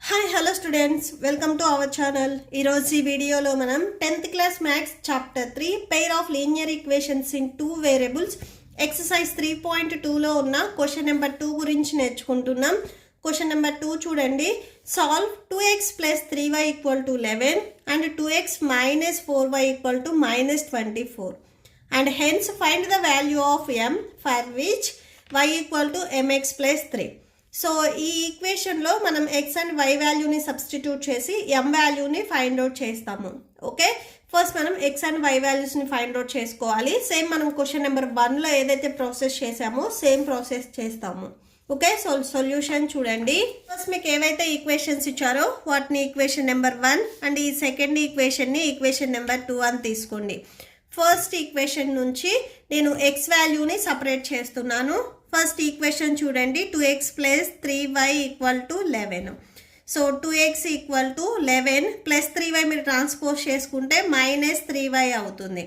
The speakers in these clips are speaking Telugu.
Hi hello students, welcome to our channel. ఈరోజు ఈ వీడియోలో మనం 10th class maths chapter 3 pair of linear equations in 2 variables exercise 3.2లో ఉన్న క్వశ్చన్ నెంబర్ 2 గురించి నేర్చుకుంటున్నాం. క్వశ్చన్ నెంబర్ 2 చూడండి. Solve 2x plus 3y equal to 11 and 2x minus 4y equal to minus 24 and hence find the value of m for which y equal to mx plus 3. So ఈ ఈక్వేషన్లో మనం ఎక్స్ అండ్ వై వాల్యూని సబ్స్టిట్యూట్ చేసి ఎం వాల్యూని ఫైండ్ అవుట్ చేస్తాము. ఓకే, ఫస్ట్ మనం ఎక్స్ అండ్ వై వాల్యూస్ని ఫైండ్ అవుట్ చేసుకోవాలి. సేమ్ మనం క్వశ్చన్ నెంబర్ 1లో ఏదైతే ప్రాసెస్ చేసామో సేమ్ ప్రాసెస్ చేస్తాము. ఓకే, సో సొల్యూషన్ చూడండి. ఫస్ట్ మీకు ఏవైతే ఈక్వేషన్స్ ఇచ్చారో వాటిని ఈక్వేషన్ నెంబర్ 1 అండ్ ఈ సెకండ్ ఈక్వేషన్ని ఈక్వేషన్ నెంబర్ 2 అని తీసుకోండి. ఫస్ట్ ఈక్వేషన్ నుంచి నేను ఎక్స్ వాల్యూని సపరేట్ చేస్తున్నాను. ఫస్ట్ ఈక్వేషన్ చూడండి, 2x plus 3y equal to 11. So 2x equal to 11 plus 3y మీరు ట్రాన్స్పోజ్ చేసుకుంటే మైనస్ 3y అవుతుంది.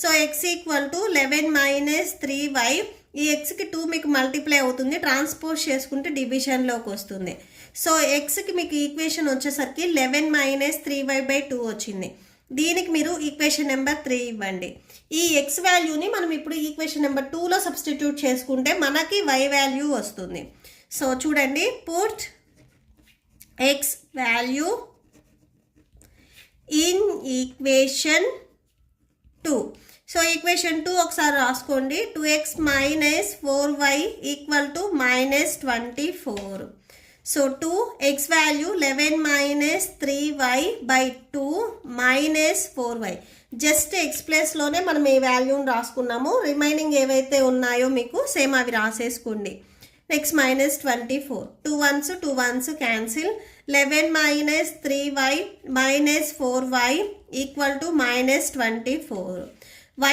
So x equal to 11 minus 3y, ఈ xకి 2 మీకు మల్టిప్లై అవుతుంది, ట్రాన్స్పోజ్ చేసుకుంటే డివిజన్లోకి వస్తుంది. సో xకి మీకు ఈక్వేషన్ వచ్చేసరికి 11 మైనస్ 3y బై 2 వచ్చింది. దీనికి మీరు ఈక్వేషన్ నెంబర్ 3 ఇవ్వండి. ఈ ఎక్స్ వాల్యూని మనం ఇప్పుడు ఈక్వేషన్ నెంబర్ 2లో సబ్స్టిట్యూట్ చేసుకుంటే మనకి వై వాల్యూ వస్తుంది. సో చూడండి, put x value in equation 2. So equation 2 ఒకసారి రాసుకోండి. 2x minus 4y equal to minus 24. So 2x value 11 minus 3y by 2 minus 4y. Just x ప్లేస్లోనే మనం ఈ వాల్యూని రాసుకున్నాము. రిమైనింగ్ ఏవైతే ఉన్నాయో మీకు సేమ్ అవి రాసేసుకోండి. Next minus 24, 2 1s cancel. 11 minus 3y minus 4y equal to minus 24.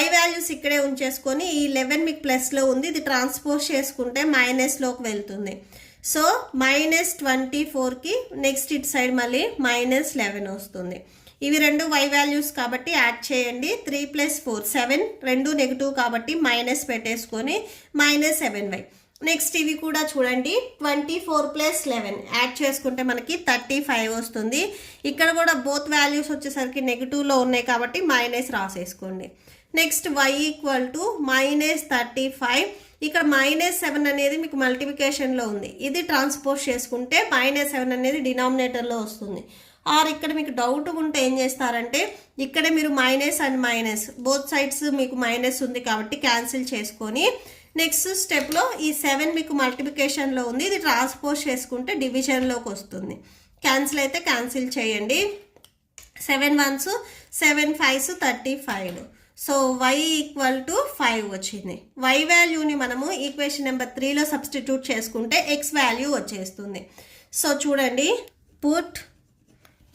y values ఇక్కడే ఉంచేసుకొని ఈ 11 మీకు ప్లస్లో ఉంది, ఇది ట్రాన్స్పోజ్ చేసుకుంటే మైనస్లోకి వెళ్తుంది. సో మైనస్ 24కి నెక్స్ట్ ఇటు సైడ్ మళ్ళీ మైనస్ 11 వస్తుంది. ఇవి రెండు y వాల్యూస్ కాబట్టి యాడ్ చేయండి. 3 ప్లస్ 4 7, రెండు నెగిటివ్ కాబట్టి మైనస్ పెట్టేసుకొని మైనస్ 7y. నెక్స్ట్ ఇవి కూడా చూడండి, 24 ప్లస్ 11 యాడ్ చేసుకుంటే మనకి 35 వస్తుంది. ఇక్కడ కూడా బోత్ వాల్యూస్ వచ్చేసరికి నెగిటివ్లో ఉన్నాయి కాబట్టి మైనస్ రాసేసుకోండి. Next y equal to minus 35. ఇక్కడ మైనస్ 7 అనేది మీకు మల్టిప్లికేషన్లో ఉంది, ఇది ట్రాన్స్పోజ్ చేసుకుంటే మైనస్ 7 అనేది డినామినేటర్లో వస్తుంది. ఆర్ ఇక్కడ మీకు డౌట్ ఉంటే ఏం చేస్తారంటే ఇక్కడే మీరు minus and minus both sides మీకు మైనస్ ఉంది కాబట్టి క్యాన్సిల్ చేసుకొని నెక్స్ట్ స్టెప్లో ఈ 7 మీకు మల్టిప్లికేషన్లో ఉంది, ఇది ట్రాన్స్పోజ్ చేసుకుంటే డివిజన్లోకి వస్తుంది. క్యాన్సిల్ అయితే క్యాన్సిల్ చేయండి. 7 1s 7 5s 35. So y equal to 5 వచ్చింది. y వాల్యూని మనము ఈక్వేషన్ నెంబర్ 3లో సబ్స్టిట్యూట్ చేసుకుంటే x వాల్యూ వచ్చేస్తుంది. సో చూడండి, put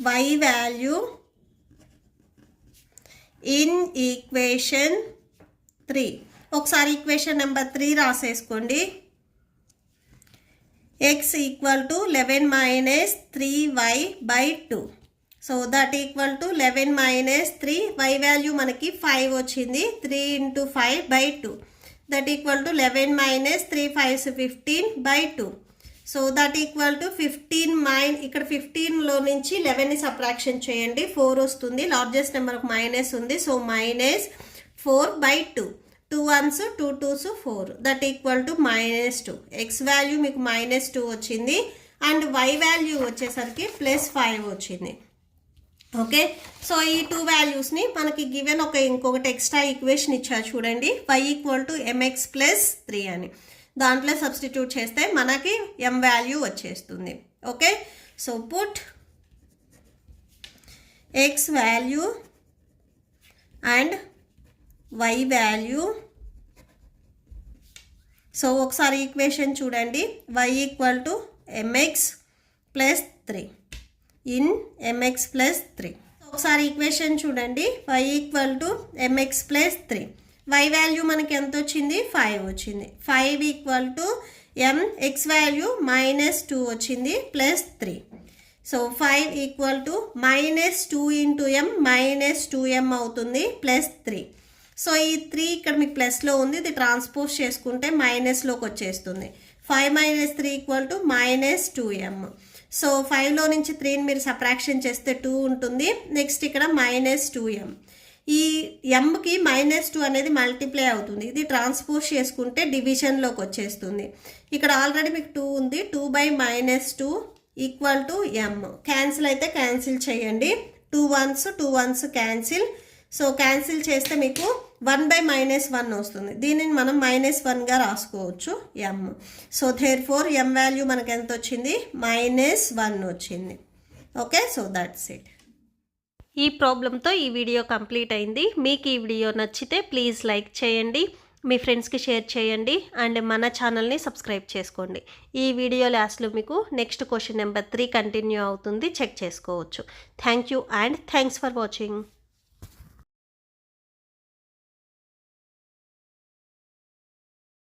y value in equation 3. ఒకసారి equation number 3 రాసేసుకోండి. x equal to 11 minus 3y by 2. So that equal to 11 minus 3, y value మనకి 5 వచ్చింది. 3 into 5 by 2 that equal to 11 minus 3 5s 15 by 2. So that equal to 15 ఇక్కడ 15లో నుంచి 11ని సబ్ట్రాక్షన్ చేయండి, 4 వస్తుంది. లార్జెస్ట్ నెంబర్ మైనస్ ఉంది, so minus 4 by 2. 2 1s 2 2s 4 that equal to minus 2. X value మీకు మైనస్ 2 వచ్చింది అండ్ y వాల్యూ వచ్చేసరికి ప్లస్ 5 వచ్చింది. ఓకే, సో ఈ 2 వాల్యూస్ని మనకి గివెన్ ఇంకొకటి ఎక్స్ట్రా ఈక్వేషన్ ఇచ్చారు చూడండి, y equal to mx plus 3 అని. దాంట్లో సబ్స్టిట్యూట్ చేస్తే మనకి m వాల్యూ వచ్చేస్తుంది. Okay, so put x value and y value. So ఒకసారి ఈక్వేషన్ చూడండి, y equal to mx plus 3 in mx plus 3. ఒకసారి ఈక్వేషన్ చూడండి, y equal to mx plus 3. y value మనకి ఎంత వచ్చింది? 5 వచ్చింది. 5 equal to m, x value minus 2 వచ్చింది plus 3. So 5 equal to minus 2 into m minus 2m అవుతుంది ప్లస్ 3. సో ఈ 3 ఇక్కడ మీకు ప్లస్లో ఉంది, ఇది ట్రాన్స్పోజ్ చేసుకుంటే మైనస్లోకి వచ్చేస్తుంది. 5 minus 3 equal to minus 2m. So 5లో నుంచి 3ని మీరు సబ్ట్రాక్షన్ చేస్తే 2 ఉంటుంది. నెక్స్ట్ ఇక్కడ -2m. ఈ mకి -2 అనేది మల్టిప్లై అవుతుంది. ఇది ట్రాన్స్పోజ్ చేసుకుంటే డివిజన్లోకి వచ్చేస్తుంది. ఇక్కడ ఆల్రెడీ మీకు 2 ఉంది. 2/-2 ఈక్వల్ టు m. క్యాన్సిల్ అయితే క్యాన్సిల్ చేయండి. 2 1s క్యాన్సిల్. సో క్యాన్సిల్ చేస్తే మీకు 1/-1 వస్తుంది. దీనిని మనం -1గా రాసుకోవచ్చు m. So therefore m value మనకు ఎంత వచ్చింది? -1 వచ్చింది. Okay, so that's it. ఈ ప్రాబ్లంతో ఈ వీడియో కంప్లీట్ అయింది. మీకు ఈ వీడియో నచ్చితే ప్లీజ్ లైక్ చేయండి, మీ ఫ్రెండ్స్కి షేర్ చేయండి అండ్ మన ఛానల్ని సబ్స్క్రైబ్ చేసుకోండి. ఈ వీడియో లాస్ట్లో మీకు నెక్స్ట్ క్వశ్చన్ నెంబర్ 3 కంటిన్యూ అవుతుంది, చెక్ చేసుకోవచ్చు. Thank you and thanks for watching.